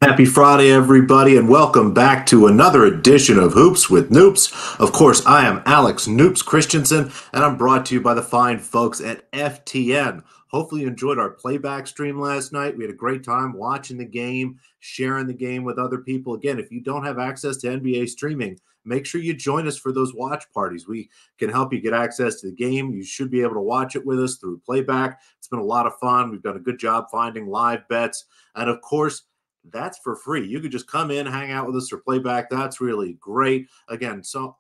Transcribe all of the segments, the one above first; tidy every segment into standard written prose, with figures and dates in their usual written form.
Happy Friday, everybody, and welcome back to another edition of Hoops with Noops. Of course, I am Alex Noops Christensen, and I'm brought to you by the fine folks at FTN. Hopefully you enjoyed our playback stream last night. We had a great time watching the game, sharing the game with other people. Again, if you don't have access to NBA streaming, make sure you join us for those watch parties. We can help you get access to the game. You should be able to watch it with us through playback. It's been a lot of fun. We've done a good job finding live bets. And of course, that's for free. You could just come in, hang out with us, or play back. That's really great. Again, so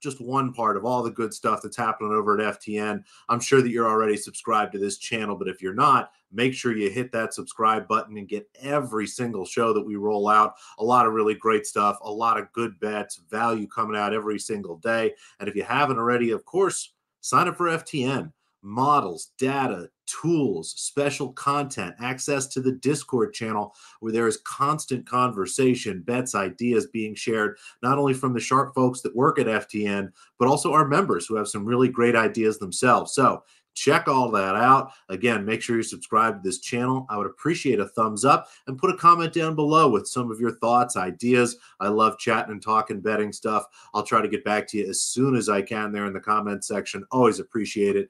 just one part of all the good stuff that's happening over at FTN. I'm sure that you're already subscribed to this channel, but if you're not, make sure you hit that subscribe button and get every single show that we roll out. A lot of really great stuff, a lot of good bets, value coming out every single day. And if you haven't already, of course, sign up for FTN. Models, data, tools, special content, access to the Discord channel where there is constant conversation, bets, ideas being shared, not only from the sharp folks that work at FTN, but also our members who have some really great ideas themselves. So check all that out. Again, make sure you subscribe to this channel. I would appreciate a thumbs up and put a comment down below with some of your thoughts, ideas. I love chatting and talking betting stuff. I'll try to get back to you as soon as I can there in the comment section. Always appreciate it.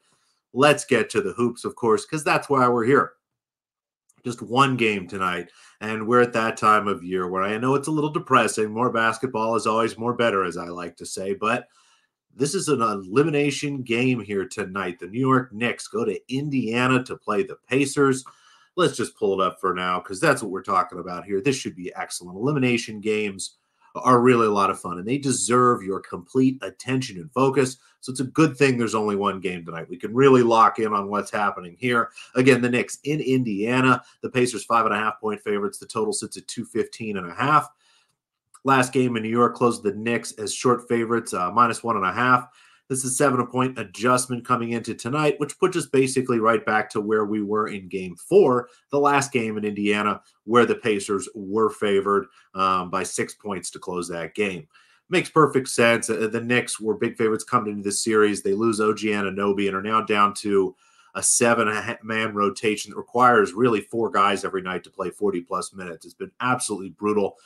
Let's get to the hoops, of course, because that's why we're here. Just one game tonight, and we're at that time of year where I know it's a little depressing. More basketball is always more better, as I like to say, but this is an elimination game here tonight. The New York Knicks go to Indiana to play the Pacers. Let's just pull it up for now because that's what we're talking about here. This should be excellent. Elimination games are really a lot of fun, and they deserve your complete attention and focus. So it's a good thing there's only one game tonight. We can really lock in on what's happening here. Again, the Knicks in Indiana. The Pacers 5.5-point favorites. The total sits at 215.5. Last game in New York closed the Knicks as short favorites, -1.5. This is a 7-point adjustment coming into tonight, which puts us basically right back to where we were in Game 4, the last game in Indiana, where the Pacers were favored by 6 points to close that game. Makes perfect sense. The Knicks were big favorites coming into this series. They lose OG Anunoby and are now down to a 7-man rotation that requires really 4 guys every night to play 40-plus minutes. It's been absolutely brutal.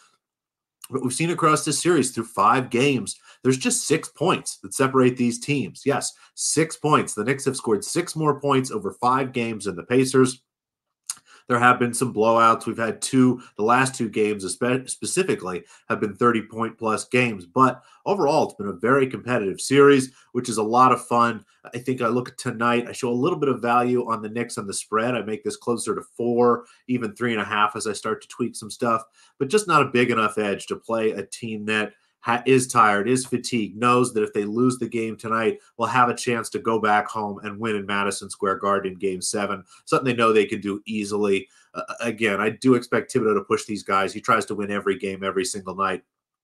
But we've seen across this series through 5 games, there's just 6 points that separate these teams. Yes, 6 points. The Knicks have scored 6 more points over 5 games than the Pacers. There have been some blowouts. We've had the last 2 games specifically have been 30-point-plus games. But overall, it's been a very competitive series, which is a lot of fun. I think I look at tonight, I show a little bit of value on the Knicks on the spread. I make this closer to 4, even 3.5 as I start to tweak some stuff, but just not a big enough edge to play a team that is tired, is fatigued, knows that if they lose the game tonight, will have a chance to go back home and win in Madison Square Garden in Game 7, something they know they can do easily. Again, I do expect Thibodeau to push these guys. He tries to win every game every single night.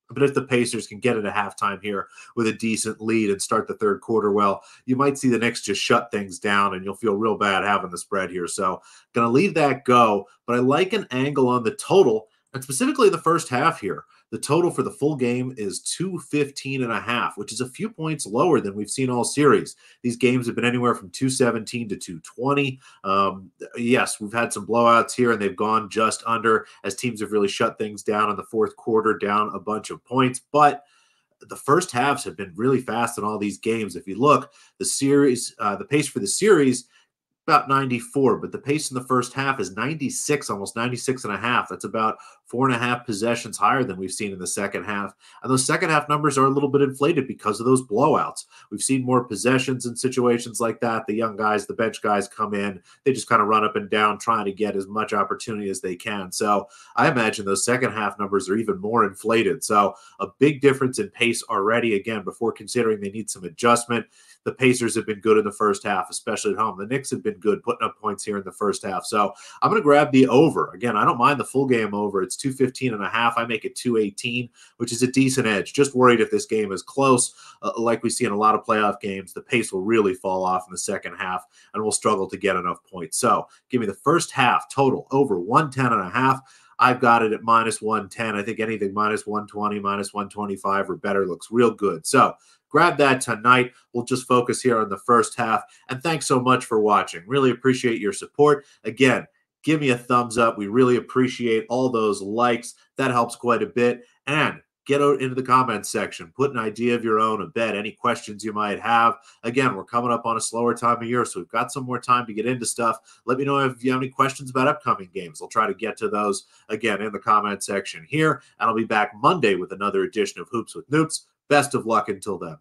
But if the Pacers can get into halftime here with a decent lead and start the third quarter well, you might see the Knicks just shut things down, and you'll feel real bad having the spread here. So going to leave that go, but I like an angle on the total, and specifically the first half here. The total for the full game is 215.5, which is a few points lower than we've seen all series. These games have been anywhere from 217 to 220. Yes, we've had some blowouts here, and they've gone just under as teams have really shut things down in the fourth quarter, down a bunch of points. But the first halves have been really fast in all these games. If you look, the pace for the series, about 94, but the pace in the first half is 96, almost 96.5. That's about 4.5 possessions higher than we've seen in the second half. And those second half numbers are a little bit inflated because of those blowouts. We've seen more possessions in situations like that. The young guys, the bench guys come in, they just kind of run up and down trying to get as much opportunity as they can. So I imagine those second half numbers are even more inflated. So a big difference in pace already, again, before considering they need some adjustment. The Pacers have been good in the first half, especially at home. The Knicks have been good putting up points here in the first half. So I'm going to grab the over. Again, I don't mind the full game over. It's 215.5. I make it 218, which is a decent edge. Just worried if this game is close, like we see in a lot of playoff games, the pace will really fall off in the second half and we'll struggle to get enough points. So give me the first half total over 110.5. I've got it at -110. I think anything -120, -125 or better looks real good. So grab that tonight. We'll just focus here on the first half. And thanks so much for watching. Really appreciate your support. Again, give me a thumbs up. We really appreciate all those likes. That helps quite a bit. And get out into the comments section. Put an idea of your own, a bet, any questions you might have. Again, we're coming up on a slower time of year, so we've got some more time to get into stuff. Let me know if you have any questions about upcoming games. I'll try to get to those, again, in the comment section here. And I'll be back Monday with another edition of Hoops with Noops. Best of luck until then.